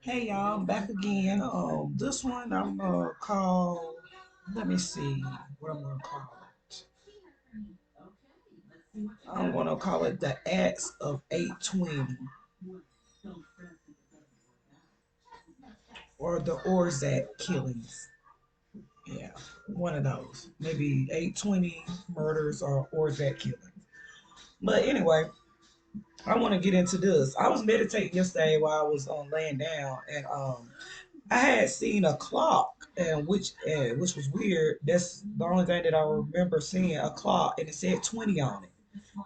Hey y'all, I'm back again. This one I'm gonna call. Let me see what I'm gonna call it. I'm gonna call it the Acts of 820 or the Orzak killings. Yeah, one of those. Maybe 820 murders or Orzak killings. But anyway, I want to get into this. I was meditating yesterday while I was laying down, and I had seen a clock, and which was weird. That's the only thing that I remember seeing a clock, and it said 20 on it.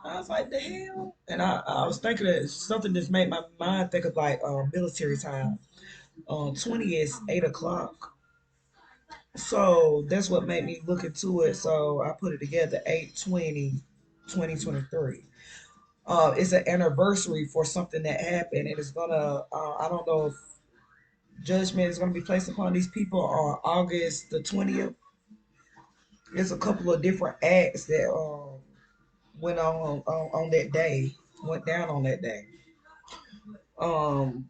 I was like, the hell? And I was thinking that something just made my mind think of like military time. 20 is 8 o'clock. So that's what made me look into it. So I put it together 8/20, 2023. It's an anniversary for something that happened, and it's gonna. I don't know if judgment is gonna be placed upon these people on August the 20th. There's a couple of different acts that went on that day, went down on that day. Um,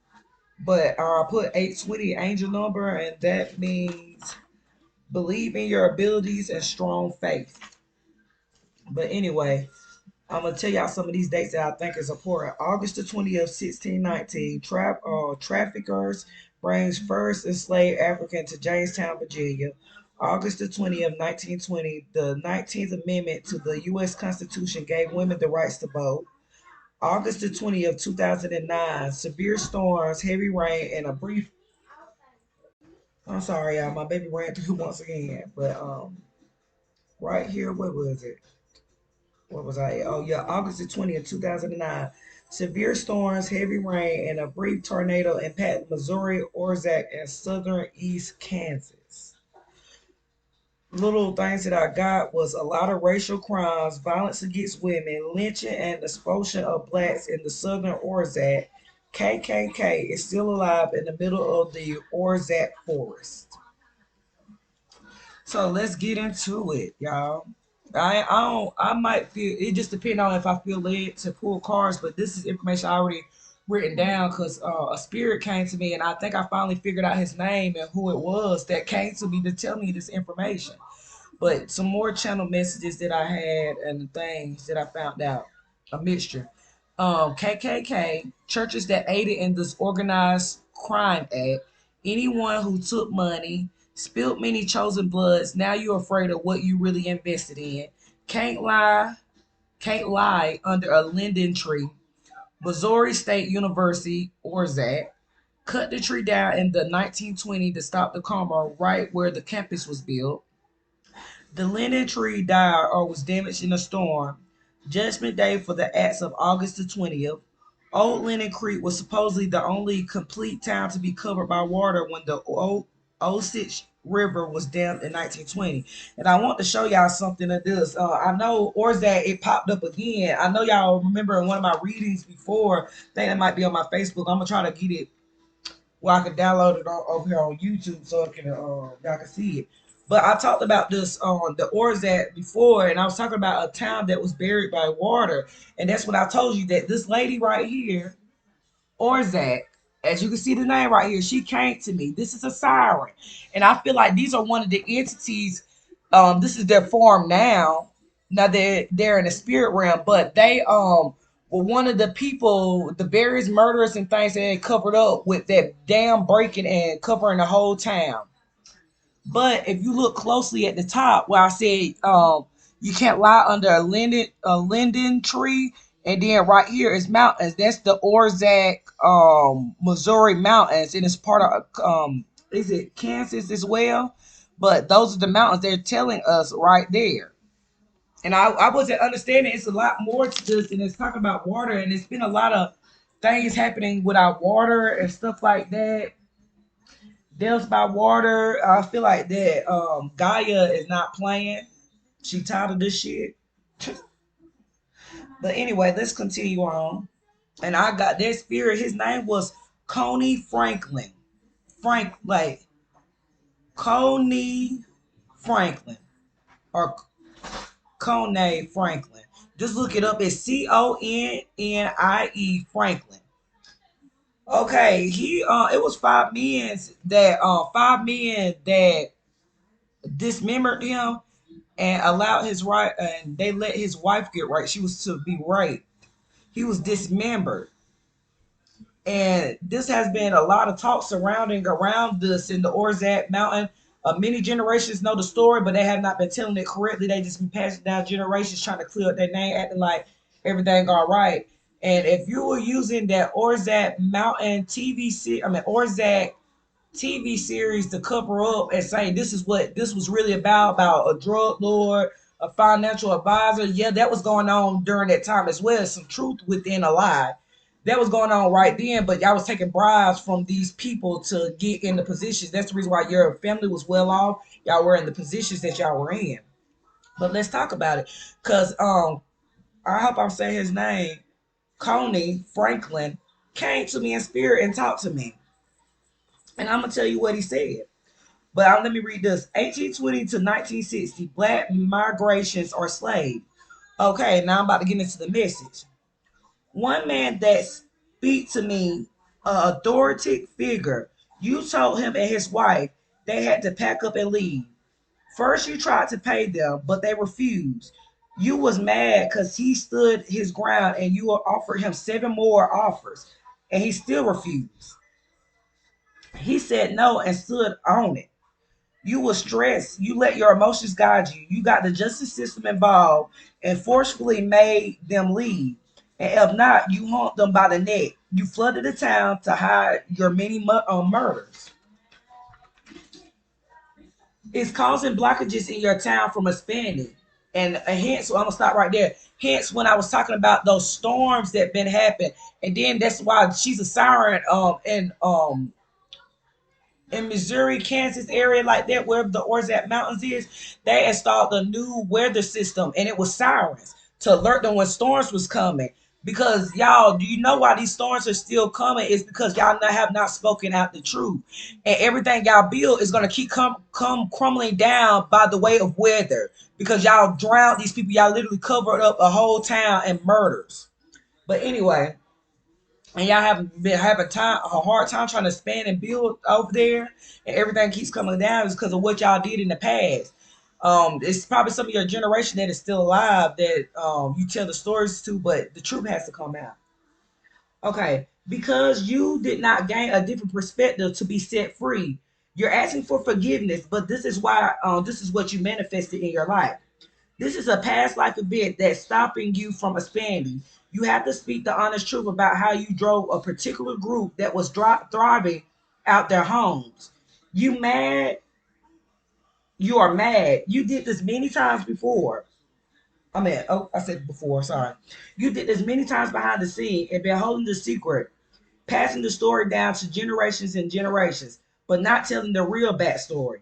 but I put 820 angel number, and that means believe in your abilities and strong faith. But anyway, I'm gonna tell y'all some of these dates that I think is important. August the 20th, 1619, traffickers brings first enslaved African to Jamestown, Virginia. August the 20th, 1920, the 19th Amendment to the U.S. Constitution gave women the rights to vote. August the 20th, 2009, severe storms, heavy rain, and a brief. I'm sorry, y'all, my baby ran through once again. But right here, what was it? What was I? Oh yeah, August the 20th, 2009. Severe storms, heavy rain, and a brief tornado impact Missouri, Orzak, and southern East Kansas. Little things that I got was a lot of racial crimes, violence against women, lynching and expulsion of blacks in the southern Orzak. KKK is still alive in the middle of the Orzak forest. So let's get into it, y'all. I might feel it just depends on if I feel led to pull cards, but this is information I already written down because a spirit came to me and I think I finally figured out his name and who it was that came to me to tell me this information. But some more channel messages that I had and things that I found out, a mixture. KKK, churches that aided in this organized crime act, anyone who took money, spilled many chosen bloods, now you're afraid of what you really invested in. Can't lie, can't lie under a linden tree. Missouri State University, Orzak, cut the tree down in the 1920 to stop the karma right where the campus was built. The linden tree died or was damaged in a storm. Judgment Day for the acts of August the 20th. Old Linden Creek was supposedly the only complete town to be covered by water when the Osage River was dammed in 1920. And I want to show y'all something of this. I know Orzak, it popped up again. I know y'all remember in one of my readings before, I think it might be on my Facebook. I'm going to try to get it where I can download it over here on YouTube so it can y'all can see it. But I talked about this on the Orzak before, and I was talking about a town that was buried by water, and that's what I told you that this lady right here, Orzak, as you can see the name right here, she came to me. This is a siren, and I feel like these are one of the entities. This is their form now. Now they're in the spirit realm, but they were one of the people, the various murders and things that they covered up with that damn breaking and covering the whole town. But if you look closely at the top where I said you can't lie under a linden tree, and then right here is mountains. That's the Orzak Missouri mountains, and it's part of is it Kansas as well? But those are the mountains they're telling us right there. And I wasn't understanding it's a lot more to this, and it's talking about water, and it's been a lot of things happening with our water and stuff like that. Deaths by water. I feel like that Gaia is not playing. She tired of this shit. But anyway, let's continue on. And I got that spirit. His name was Coney Franklin. Like Coney Franklin or Coney Franklin. Just look it up. It's Connie Franklin. Okay, he it was five men that dismembered him and allowed his right, and they let his wife get right. She was to be raped. He was dismembered. And this has been a lot of talk surrounding around this in the Orzak Mountain. Many generations know the story, but they have not been telling it correctly. They just been passing down generations trying to clear up their name, acting like everything all right. And if you were using that Orzak Mountain Orzak TV series to cover up and say this is what this was really about a drug lord, a financial advisor. Yeah, that was going on during that time as well. Some truth within a lie. That was going on right then, but y'all was taking bribes from these people to get in the positions. That's the reason why your family was well off. Y'all were in the positions that y'all were in. But let's talk about it. Cause I hope I'm saying his name. Coney Franklin came to me in spirit and talked to me. And I'm gonna tell you what he said. But let me read this. 1820 to 1960, black migrations or slave. Okay, now I'm about to get into the message. One man that speak to me, a authoritative figure, you told him and his wife they had to pack up and leave. First you tried to pay them, but they refused. You was mad because he stood his ground and you offered him seven more offers and he still refused. He said no and stood on it. You were stressed. You let your emotions guide you. You got the justice system involved and forcefully made them leave. And if not, you haunt them by the neck. You flooded the town to hide your many murders. It's causing blockages in your town from expanding. And hence, so I'm gonna stop right there. Hence, when I was talking about those storms that been happening, and then that's why she's a siren. And in Missouri, Kansas area like that, wherever the Orzak Mountains is, they installed a new weather system and it was sirens to alert them when storms was coming. Because y'all, do you know why these storms are still coming? It's because y'all have not spoken out the truth. And everything y'all build is gonna keep come crumbling down by the way of weather. Because y'all drowned these people, y'all literally covered up a whole town and murders. But anyway, and y'all have been having a hard time trying to expand and build over there, and everything keeps coming down is because of what y'all did in the past. It's probably some of your generation that is still alive that you tell the stories to, but the truth has to come out. Okay, because you did not gain a different perspective to be set free. You're asking for forgiveness, but this is why this is what you manifested in your life. This is a past life event that's stopping you from expanding. You have to speak the honest truth about how you drove a particular group that was thriving out their homes. You mad? You are mad. You did this many times before. I said before, sorry. You did this many times behind the scene and been holding the secret, passing the story down to generations and generations, but not telling the real backstory.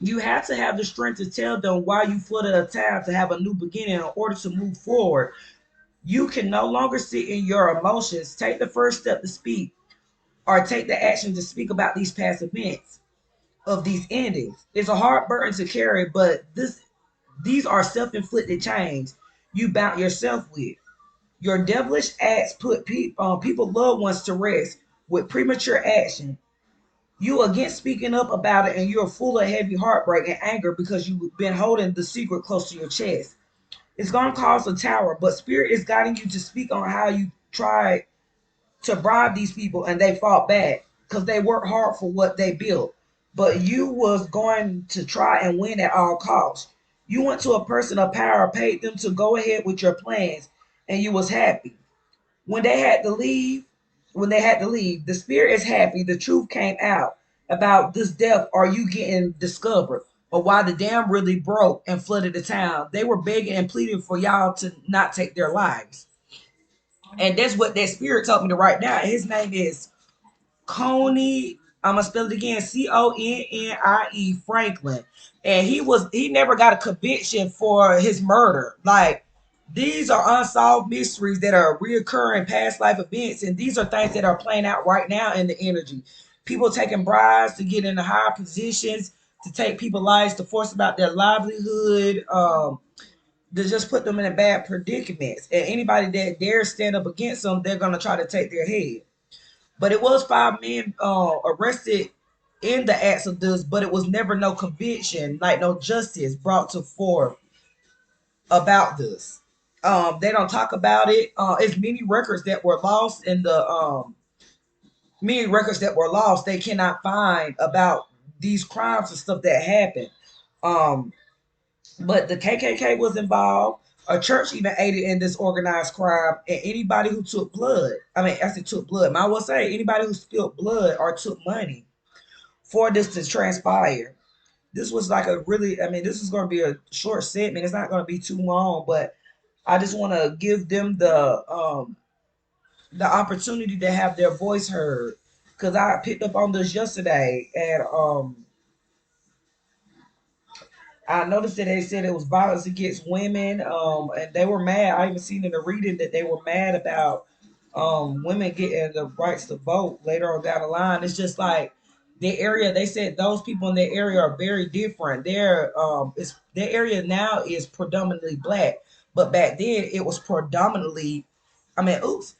You have to have the strength to tell them why you flooded a town to have a new beginning in order to move forward. You can no longer sit in your emotions. Take the first step to speak or take the action to speak about these past events of these endings. It's a hard burden to carry, but these are self-inflicted chains you bound yourself with. Your devilish acts put people loved ones to rest with premature action. You against speaking up about it and you're full of heavy heartbreak and anger because you've been holding the secret close to your chest. It's going to cause a tower, but spirit is guiding you to speak on how you tried to bribe these people and they fought back because they worked hard for what they built. But you was going to try and win at all costs. You went to a person of power, paid them to go ahead with your plans, and you was happy. When they had to leave, the spirit is happy. The truth came out about this death. Are you getting discovered? Or why the dam really broke and flooded the town. They were begging and pleading for y'all to not take their lives. And that's what that spirit told me to write down. His name is Coney. I'm gonna spell it again. Connie Franklin. And he never got a conviction for his murder. Like these are unsolved mysteries that are reoccurring past life events, and these are things that are playing out right now in the energy. People taking bribes to get into higher positions, to take people's lives, to force about their livelihood, to just put them in a bad predicaments. And anybody that dares stand up against them, they're gonna try to take their head. But it was 5 men arrested in the acts of this, but it was never no conviction, like no justice brought to forth about this. They don't talk about it. It's many records that were lost. They cannot find about these crimes and stuff that happened. Um, but the KKK was involved. A church even aided in this organized crime, and anybody who took blood. I mean, I said took blood. I will say anybody who spilled blood or took money for this to transpire. This was like a really. I mean, this is going to be a short segment. It's not going to be too long, but I just want to give them the opportunity to have their voice heard, because I picked up on this yesterday, and I noticed that they said it was violence against women, and they were mad. I even seen in the reading that they were mad about women getting the rights to vote later on down the line. It's just like the area. They said those people in their area are very different. Their area now is predominantly black, but back then it was predominantly. I mean, oops.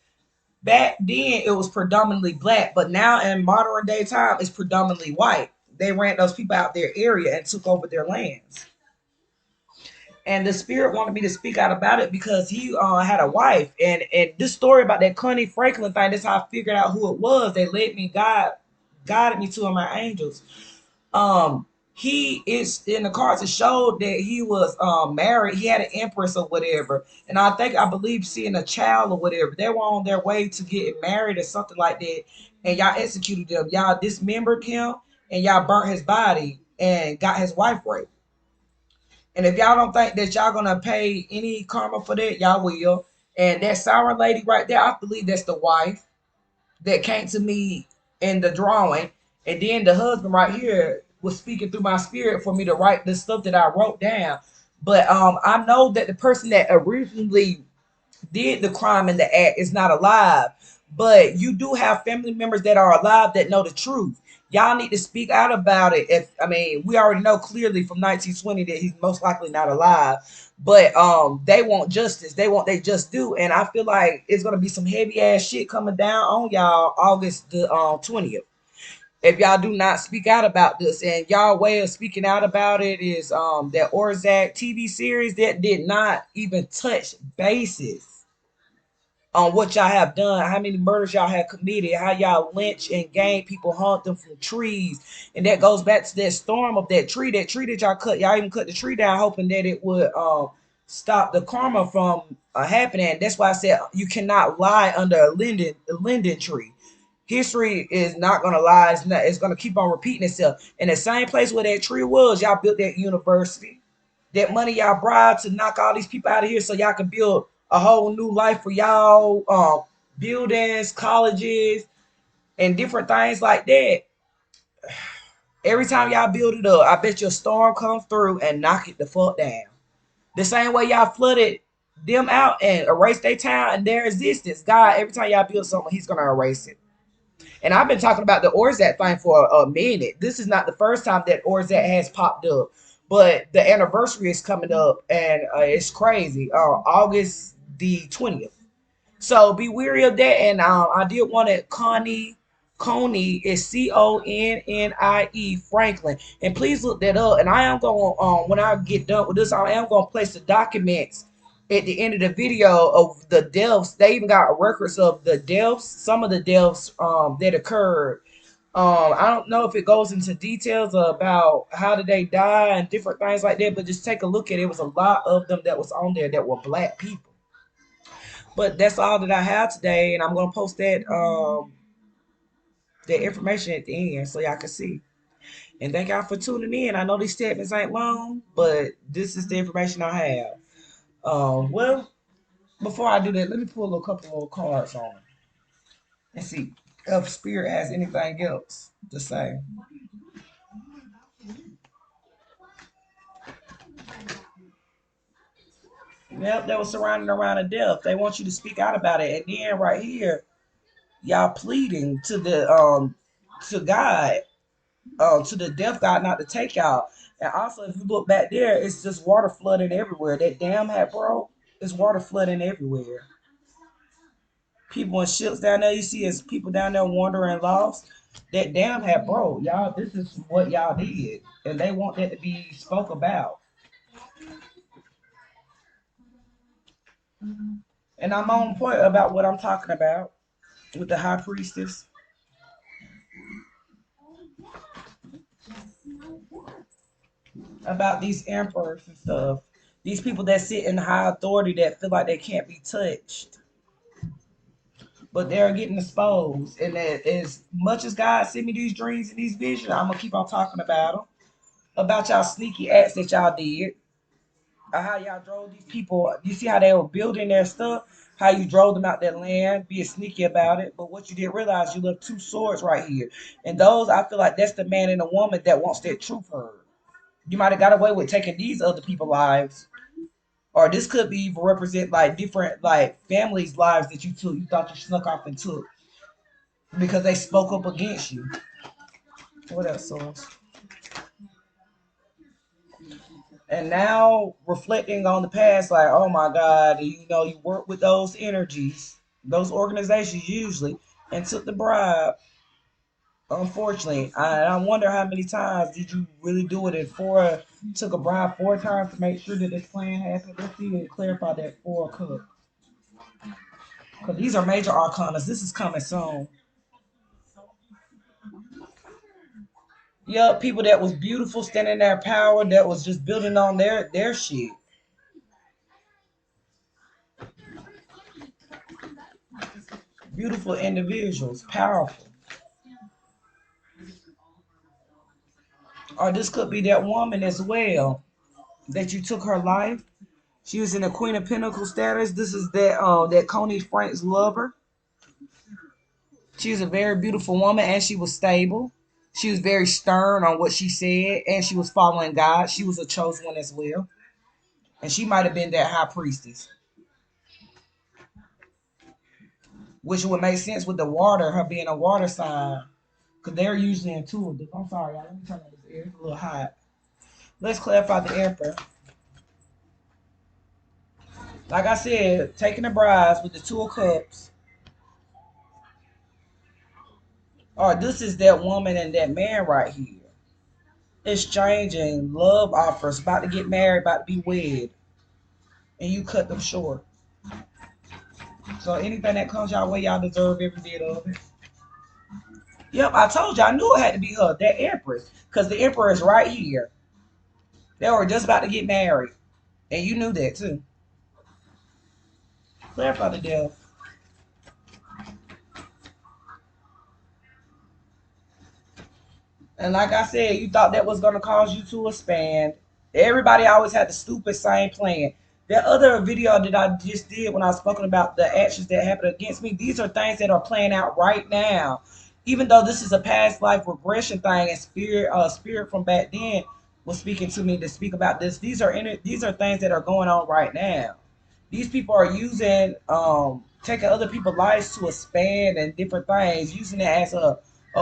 Back then it was predominantly black, but now in modern day time it's predominantly white. They ran those people out their area and took over their lands. And the spirit wanted me to speak out about it because he had a wife, and this story about that Connie Franklin thing. That's how I figured out who it was. They led me, God guided me to one of my angels. He is in the cards. It showed that he was married. He had an empress or whatever, and I believe seeing a child or whatever. They were on their way to getting married or something like that, and y'all executed them. Y'all dismembered him, and y'all burnt his body and got his wife raped. And if y'all don't think that y'all gonna pay any karma for that, y'all will. And that siren lady right there, I believe that's the wife that came to me in the drawing. And then the husband right here was speaking through my spirit for me to write the stuff that I wrote down. But I know that the person that originally did the crime in the act is not alive, but you do have family members that are alive that know the truth. Y'all need to speak out about it. If I mean, we already know clearly from 1920 that he's most likely not alive, but they want justice. They want they just do, and I feel like it's gonna be some heavy ass shit coming down on y'all August the 20th. If y'all do not speak out about this, and y'all way of speaking out about it is that Orzak TV series that did not even touch bases on what y'all have done, how many murders y'all have committed, how y'all lynch and gang people, hunt them from trees. And that goes back to that storm of that tree that y'all cut. Y'all even cut the tree down hoping that it would stop the karma from happening. That's why I said you cannot lie under a linden tree. History is not gonna lie. It's gonna keep on repeating itself. In the same place where that tree was, y'all built that university. That money y'all bribed to knock all these people out of here so y'all can build a whole new life for y'all, buildings, colleges, and different things like that. Every time y'all build it up, I bet your storm comes through and knock it the fuck down. The same way y'all flooded them out and erased their town and their existence. God, every time y'all build something, he's gonna erase it. And I've been talking about the Orzak thing for a minute. This is not the first time that Orzak has popped up, but the anniversary is coming up, and it's crazy. August the 20th. So be weary of that. And I did want it. Connie is Connie Franklin, and please look that up. And I am going when I get done with this, I am going to place the documents at the end of the video of the deaths. They even got records of the deaths, some of the deaths that occurred. I don't know if it goes into details about how did they die and different things like that, but just take a look at it. It was a lot of them that was on there that were black people. But that's all that I have today, and I'm gonna post that information at the end so y'all can see. And thank y'all for tuning in. I know these statements ain't long, but this is the information I have. Well, before I do that, let me pull a couple of cards on and see if Spirit has anything else to say. Yep, that was surrounding around a death. They want you to speak out about it, and then right here, y'all pleading to God, to the death god not to take y'all. And also, if you look back there, it's just water flooding everywhere. That dam had broke. It's water flooding everywhere. People in ships down there. You see, as people down there wandering lost. That dam had broke, y'all. This is what y'all did, and they want that to be spoke about. And I'm on point about what I'm talking about with the high priestess, about these emperors and stuff. These people that sit in high authority that feel like they can't be touched, but they're getting exposed. And that as much as God sent me these dreams and these visions, I'm gonna keep on talking about them, about y'all sneaky acts that y'all did, how y'all drove these people. You see how they were building their stuff, how you drove them out their land, being sneaky about it. But what you didn't realize, you left two swords right here. And those, I feel like that's the man and the woman that wants that truth heard. You might have got away with taking these other people's lives. Or this could be even represent like different like families' lives that you took, you thought you snuck off and took because they spoke up against you. What else, Source? And now reflecting on the past, like, oh my God, you work with those energies, those organizations usually, and took the bribe. Unfortunately, I wonder how many times did you really do it in four, took a bribe four times to make sure that this plan happened. Let's see and clarify that four cup. Because these are major arcanas. This is coming soon. Yep, people that was beautiful, standing in their power, that was just building on their shit. Beautiful individuals, powerful. Or this could be that woman as well that you took her life. She was in a Queen of Pentacles status. This is that Coney Frank's lover. She was a very beautiful woman and she was stable. She was very stern on what she said and she was following God. She was a chosen one as well. And she might have been that high priestess, which would make sense with the water, her being a water sign. Because they're usually intuitive. I'm sorry, y'all. Let me turn on this air. It's a little hot. Let's clarify the emperor. Like I said, taking the bribes with the two of cups. Or this is that woman and that man right here. Exchanging love offers, about to get married, about to be wed. And you cut them short. So anything that comes y'all way, y'all deserve every bit of it. Yep, I told you I knew it had to be her, that empress. Because the emperor is right here. They were just about to get married. And you knew that too. Clarify the death. And like I said, you thought that was going to cause you to expand. Everybody always had the stupid same plan. That other video that I just did when I was speaking about the actions that happened against me, these are things that are playing out right now. Even though this is a past life regression thing, and spirit from back then was speaking to me to speak about this. These are things that are going on right now. These people are using taking other people's lives to expand and different things, using it as a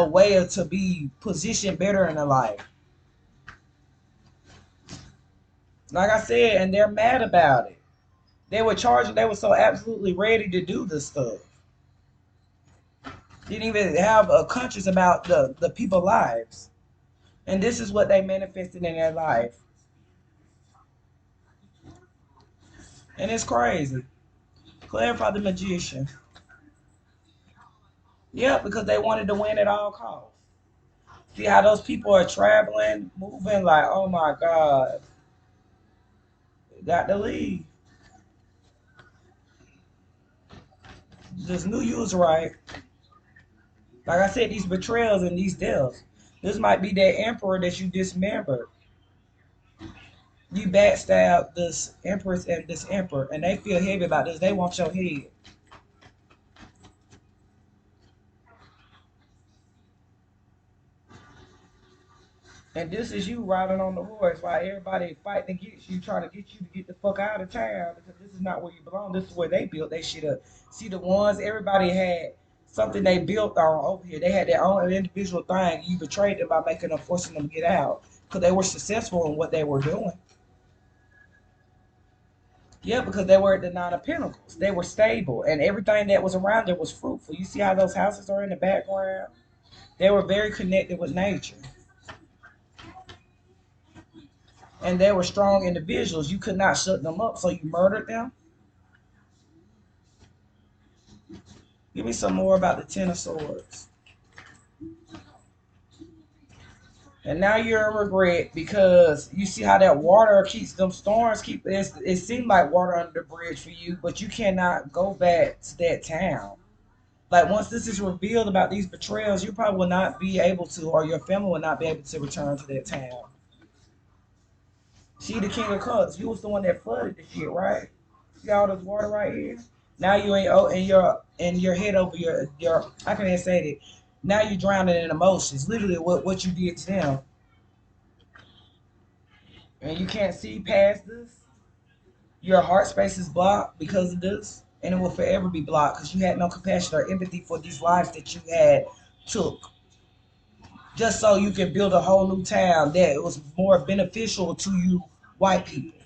way to be positioned better in their life. Like I said, and they're mad about it. They were charging, they were so absolutely ready to do this stuff. Didn't even have a conscience about the people's lives. And this is what they manifested in their life. And it's crazy. Clarify the magician. Yeah, because they wanted to win at all costs. See how those people are traveling, moving like, oh my God, got to leave. Just knew you was right. Like I said, these betrayals and these deaths. This might be that emperor that you dismembered. You backstab this empress and this emperor, and they feel heavy about this. They want your head. And this is you riding on the horse while everybody fighting against you, trying to get you to get the fuck out of town because this is not where you belong. This is where they built they shit up. See the ones everybody had something they built on over here. They had their own individual thing. You betrayed them by making them forcing them to get out because they were successful in what they were doing. Yeah, because they were at the Nine of Pentacles. They were stable, and everything that was around them was fruitful. You see how those houses are in the background? They were very connected with nature, and they were strong individuals. You could not shut them up, so you murdered them. Give me some more about the Ten of Swords. And now you're in regret because you see how that water keeps them storms keep it seemed like water under the bridge for you, but you cannot go back to that town. Like once this is revealed about these betrayals, you probably will not be able to, or your family will not be able to return to that town. See the King of Cups, you was the one that flooded the shit, right? See all this water right here? Now you ain't and your head over your I can't even say that. Now you're drowning in emotions. Literally what you did to them. And you can't see past this. Your heart space is blocked because of this, and it will forever be blocked because you had no compassion or empathy for these lives that you had took, just so you can build a whole new town that was more beneficial to you, white people.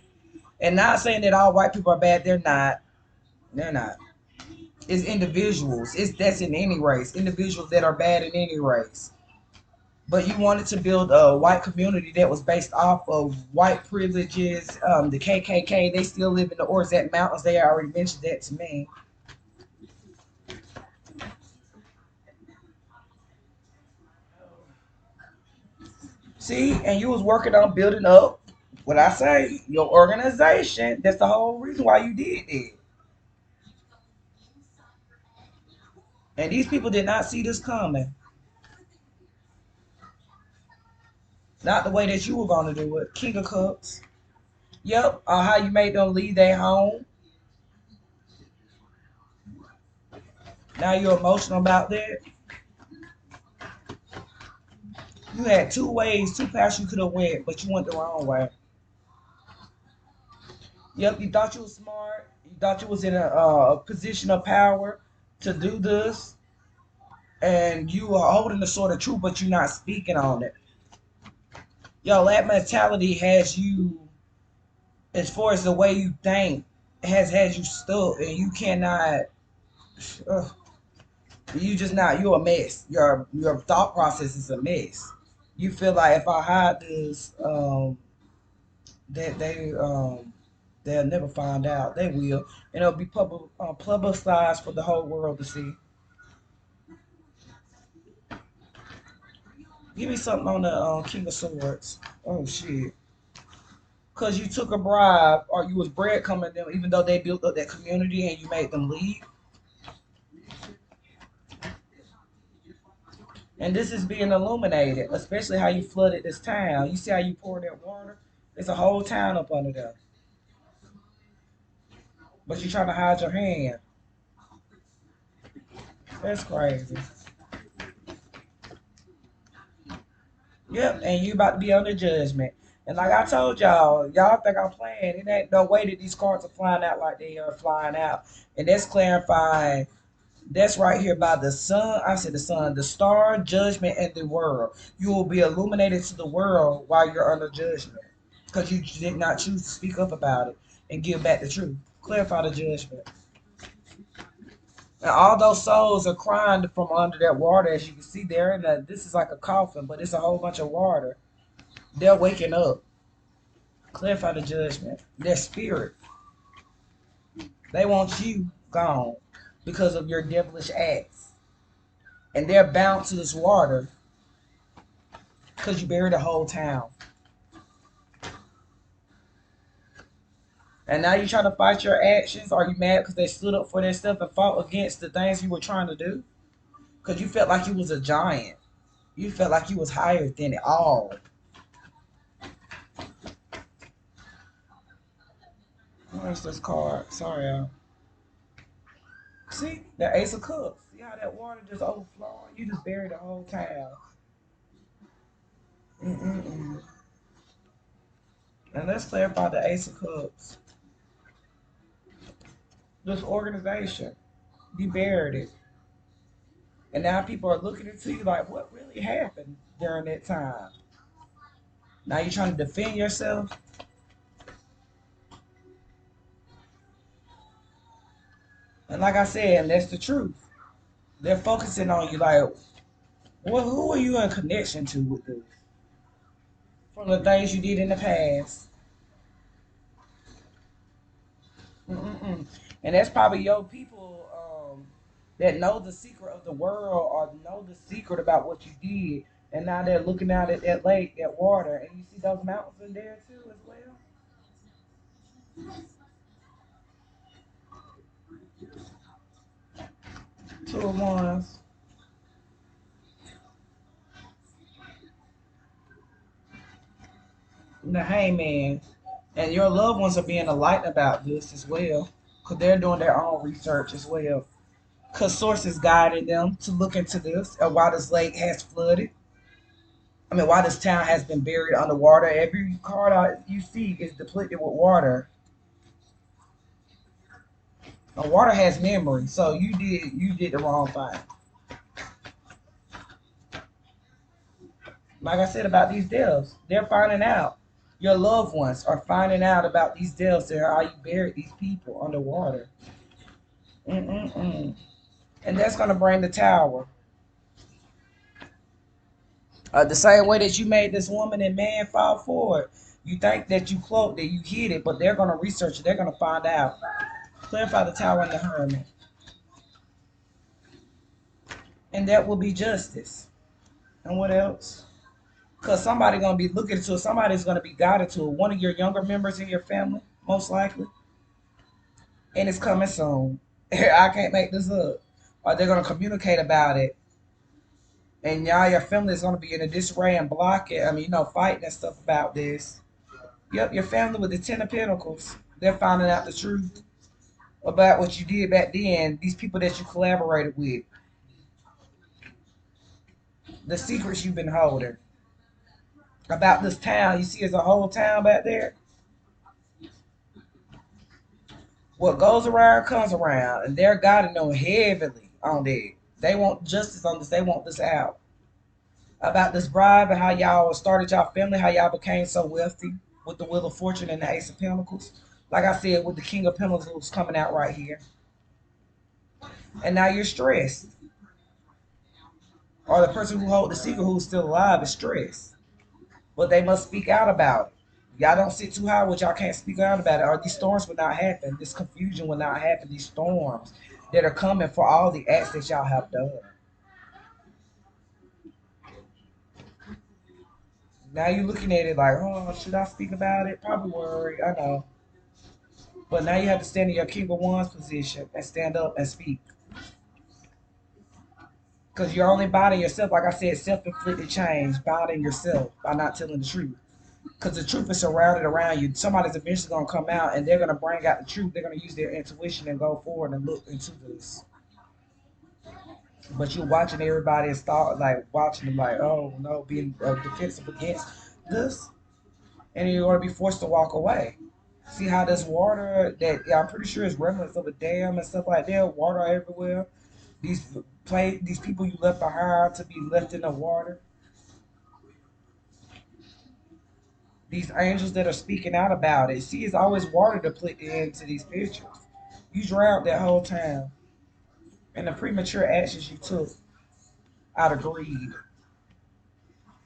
And not saying that all white people are bad. They're not. They're not. It's individuals. It's that's in any race. Individuals that are bad in any race. But you wanted to build a white community that was based off of white privileges. The KKK, they still live in the Orzak Mountains. They already mentioned that to me. See, and you was working on building up what I say, your organization. That's the whole reason why you did it. And these people did not see this coming. Not the way that you were gonna do it. King of Cups. Yep. How you made them leave their home. Now you're emotional about that. You had two ways, two paths you could have went, but you went the wrong way. Yep, you thought you was smart. You thought you was in a position of power to do this, and you are holding the sword of truth, but you're not speaking on it. Yo, that mentality has you, as far as the way you think, has you stuck, and you cannot. Uh, you just not. You're a mess. Your thought process is a mess. You feel like if I hide this, that they'll never find out. They will, and it'll be publicized for the whole world to see. Give me something on the King of Swords. Oh shit. Cause you took a bribe or you was breadcrumbing them, even though they built up that community and you made them leave. And this is being illuminated, especially how you flooded this town. You see how you poured that water? There's a whole town up under there. But you're trying to hide your hand. That's crazy. Yep, and you about to be under judgment. And like I told y'all, y'all think I'm playing. It ain't no way that these cards are flying out like they are flying out. And that's clarifying. That's right here by the sun. I said the sun, the star, judgment, and the world. You will be illuminated to the world while you're under judgment. Because you did not choose to speak up about it and give back the truth. Clarify the judgment. And all those souls are crying from under that water, as you can see there. And this is like a coffin, but it's a whole bunch of water. They're waking up. Clarify the judgment. Their spirit. They want you gone because of your devilish acts. And they're bound to this water because you buried the whole town. And now you're trying to fight your actions. Are you mad because they stood up for their stuff and fought against the things you were trying to do? Because you felt like you was a giant. You felt like you was higher than it all. Where's this card? Sorry, y'all. See? The Ace of Cups. See how that water just overflowing? You just buried the whole town. Mm-mm-mm. And let's clarify the Ace of Cups. This organization, you buried it. And now people are looking into you like, what really happened during that time? Now you're trying to defend yourself. And like I said, and that's the truth. They're focusing on you like, well, who are you in connection to with this? From the things you did in the past. Mm-mm-mm. And that's probably your people that know the secret of the world or know the secret about what you did. And now they're looking out at that lake, that water, and you see those mountains in there too as well. Two of ones, the hangman. And your loved ones are being enlightened about this as well. Because they're doing their own research as well. Because sources guided them to look into this and why this lake has flooded. I mean, why this town has been buried underwater. Every card you see is depleted with water. And water has memory, so you did the wrong thing. Like I said about these deaths, they're finding out. Your loved ones are finding out about these deaths and how you buried these people underwater. Mm-mm-mm. And that's gonna bring the tower. The same way that you made this woman and man fall for it. You think that you cloaked it, you hid it, but they're gonna research it. They're gonna find out. Clarify the tower and the hermit, and that will be justice. And what else? Because somebody gonna be looking to it. Somebody's gonna be guided to it. One of your younger members in your family, most likely, and it's coming soon. I can't make this up. Or they're gonna communicate about it, and y'all, your family is gonna be in a disarray and block it. I mean, fighting and stuff about this. Yep, your family with the Ten of Pentacles. They're finding out the truth about what you did back then. These people that you collaborated with, the secrets you've been holding about this town. You see, it's a whole town back there. What goes around comes around, and they're guiding them heavily on that. They want justice on this. They want this out about this bribe and how y'all started y'all family, how y'all became so wealthy with the Wheel of Fortune and the Ace of Pentacles. Like I said, with the King of Pentacles coming out right here, and now you're stressed, or the person who hold the secret who's still alive is stressed, but they must speak out about it. Y'all don't sit too high, which y'all can't speak out about it, or these storms would not happen. This confusion would not happen. These storms that are coming for all the acts that y'all have done. Now you're looking at it like, oh, should I speak about it? Probably worry. I know. But now you have to stand in your King of Wands position and stand up and speak. Because you're only bounding yourself, like I said, self-inflicted change, bounding yourself by not telling the truth. Because the truth is surrounded around you. Somebody's eventually going to come out and they're going to bring out the truth. They're going to use their intuition and go forward and look into this. But you're watching everybody and start like watching them like, oh no, being defensive against this. And you're going to be forced to walk away. See how this water that, yeah, I'm pretty sure is remnants of a dam and stuff like that, water everywhere. These people you left behind to be left in the water. These angels that are speaking out about it. See, it's always water to put into these pictures. You drowned that whole time. And the premature actions you took out of greed.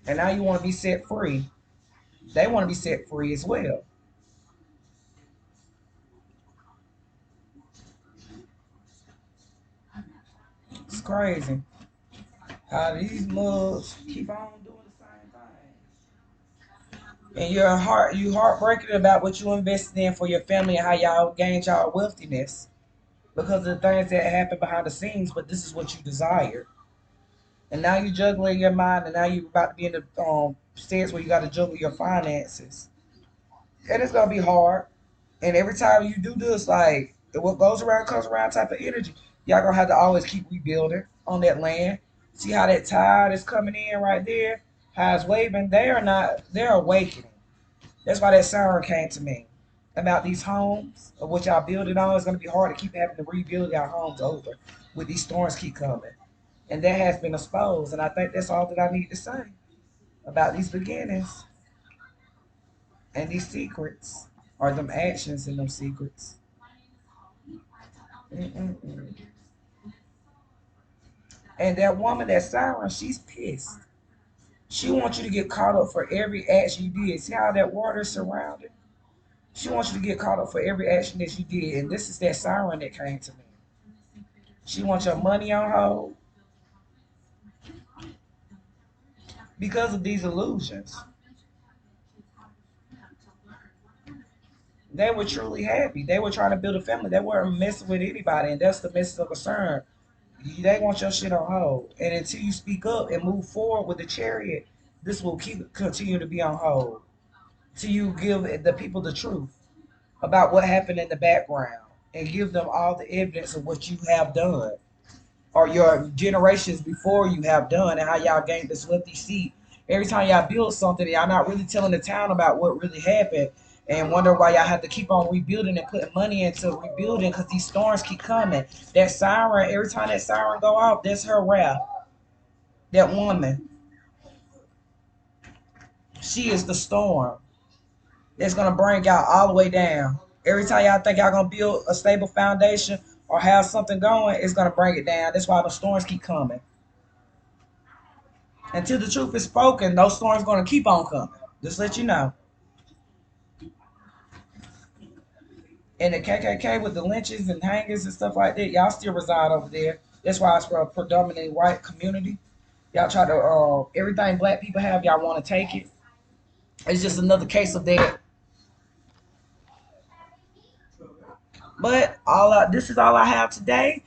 And now you want to be set free. They want to be set free as well. It's crazy how these mugs keep on doing the same thing. And you heartbreaking about what you invested in for your family and how y'all gained y'all wealthiness because of the things that happen behind the scenes, but this is what you desire. And now you're juggling your mind, and now you're about to be in the stance where you got to juggle your finances. And it's going to be hard. And every time you do this, like, what goes around comes around type of energy, y'all going to have to always keep rebuilding on that land. See how that tide is coming in right there? How it's waving? They're awakening. That's why that siren came to me about these homes of what y'all building on. It's going to be hard to keep having to rebuild our homes over with these storms keep coming. And that has been exposed. And I think that's all that I need to say about these beginnings and these secrets, or them actions and them secrets. Mm-mm-mm. And that woman, that siren, she's pissed. She wants you to get caught up for every action you did. See how that water is surrounded? She wants you to get caught up for every action that you did. And this is that siren that came to me. She wants your money on hold because of these illusions. They were truly happy. They were trying to build a family. They weren't messing with anybody. And that's the message of concern. They want your shit on hold. And until you speak up and move forward with the chariot, this will continue to be on hold. Till you give the people the truth about what happened in the background and give them all the evidence of what you have done or your generations before you have done and how y'all gained this wealthy seat. Every time y'all build something, y'all not really telling the town about what really happened and wonder why y'all have to keep on rebuilding and putting money into rebuilding because these storms keep coming. That siren, every time that siren go off, that's her wrath. That woman, she is the storm that's gonna bring y'all all the way down. Every time y'all think y'all gonna build a stable foundation or have something going, it's gonna bring it down. That's why the storms keep coming. Until the truth is spoken, those storms gonna keep on coming. Just let you know. And the KKK with the lynches and hangings and stuff like that, y'all still reside over there. That's why it's for a predominantly white community. Y'all try to everything black people have, y'all want to take it. It's just another case of that. But this is all I have today.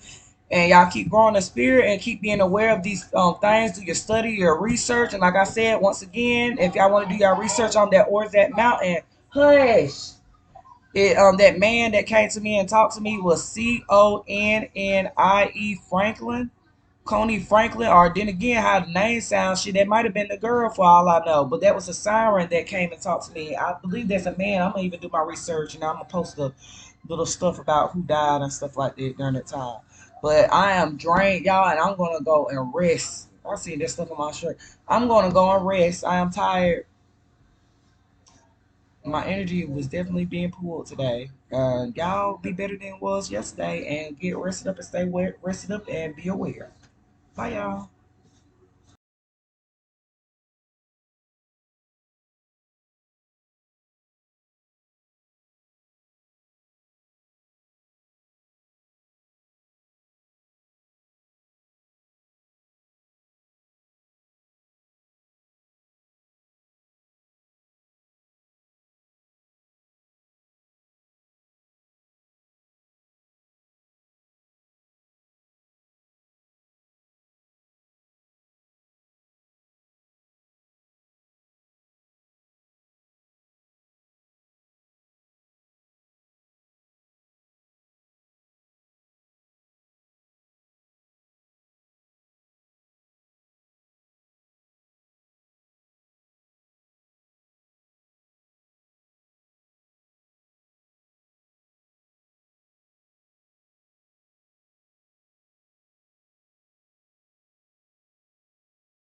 And y'all keep growing the spirit and keep being aware of these things. Do your study, your research. And like I said, once again, if y'all want to do your research on that Orzak Mountain, hush. That man that came to me and talked to me was Connie Franklin. Coney Franklin, or then again, how the name sounds, shit, that might have been the girl for all I know. But that was a siren that came and talked to me. I believe there's a man. I'm gonna even do my research and I'm gonna post the little stuff about who died and stuff like that during that time. But I am drained, y'all, and I'm gonna go and rest. I see that stuff on my shirt. I'm gonna go and rest. I am tired. My energy was definitely being pulled today. Y'all be better than it was yesterday and get rested up and stay rested up and be aware. Bye, y'all.